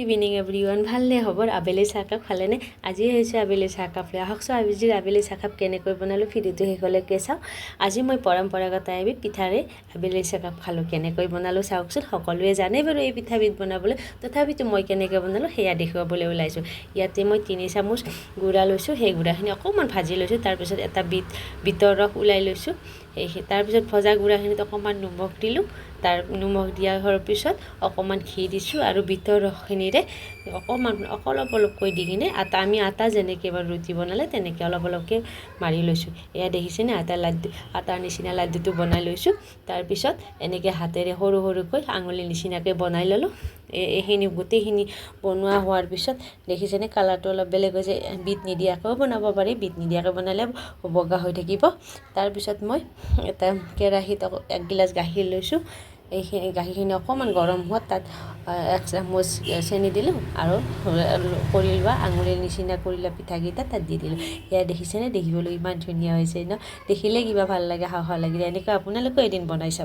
evening everyone ভালনে খবৰ আবেলি চাহকাপ খালেনে আজি হৈছে আবেলি চাহকাপ লৈ আহকচোন আজিৰ আবেলি চাহকাপ কেনেকৈ বনালোঁ ভিডিঅ'টো শেষলৈকে চাওঁ আজি মই পৰম্পৰাগত এবিধ পিঠাৰে আবেলি চাহকাপ খালোঁ কেনেকৈ বনালোঁ চাওকচোন সকলোৱে জানে বাৰু এই পিঠাবিধ বনাবলৈ তথাপিতো মই কেনেকৈ বনালোঁ সেয়া দেখুৱাবলৈ ওলাইছোঁ ইয়াতে মই 3 চামুচ গুড়া লৈছোঁ সেই গুড়াখিনি অকণমান ভাজি লৈছোঁ তাৰপিছত এটা বিটৰ ৰস ওলাই লৈছোঁ তাৰপিছত ভজা গুড়াখিনিত অকণমান নিমখ দিলোঁ তাৰ নিমখ দিয়া হোৱাৰ পিছত অকণমান ঘি দিছোঁ আৰু বিটৰ ৰসখিনিৰে অকণমান অলপকৈ দি কিনে আমি আটা যেনেকৈ বাৰু ৰুটি বনালে তেনেকৈ অলপকৈ মাৰি লৈছোঁ এয়া দেখিছেনে আটাৰ নিচিনা লাড্ডুটো বনাই লৈছোঁ তাৰপিছত এনেকৈ হাতেৰে সৰু সৰুকৈ আঙুলিৰ নিচিনাকৈ বনাই ল'লোঁ এইখিনি গোটেইখিনি বনোৱা হোৱাৰ পিছত দেখিছেনে কালাৰটো অলপ বেলেগ হৈছে বিট নিদিয়াকৈও বনাব পাৰি বিট নিদিয়াকৈ বনালে বগা হৈ থাকিব তাৰপিছত মই এটা কেৰাহীত 1 গিলাচ গাখীৰ লৈছোঁ এইখিনি গাখীৰখিনি অকণমান গৰম হোৱাত তাত 1 চামুচ চেনি দিলোঁ আৰু কৰি লোৱা আঙুলিৰ নিচিনা কৰি লোৱা পিঠাকেইটা তাত দি দিলোঁ এয়া দেখিছেনে দেখিবলৈ ইমান ধুনীয়া হৈছে ন দেখিলে কিবা ভাল লাগে খাওঁ লাগিলে এনেকৈ আপোনালোকেও এদিন বনাই চাব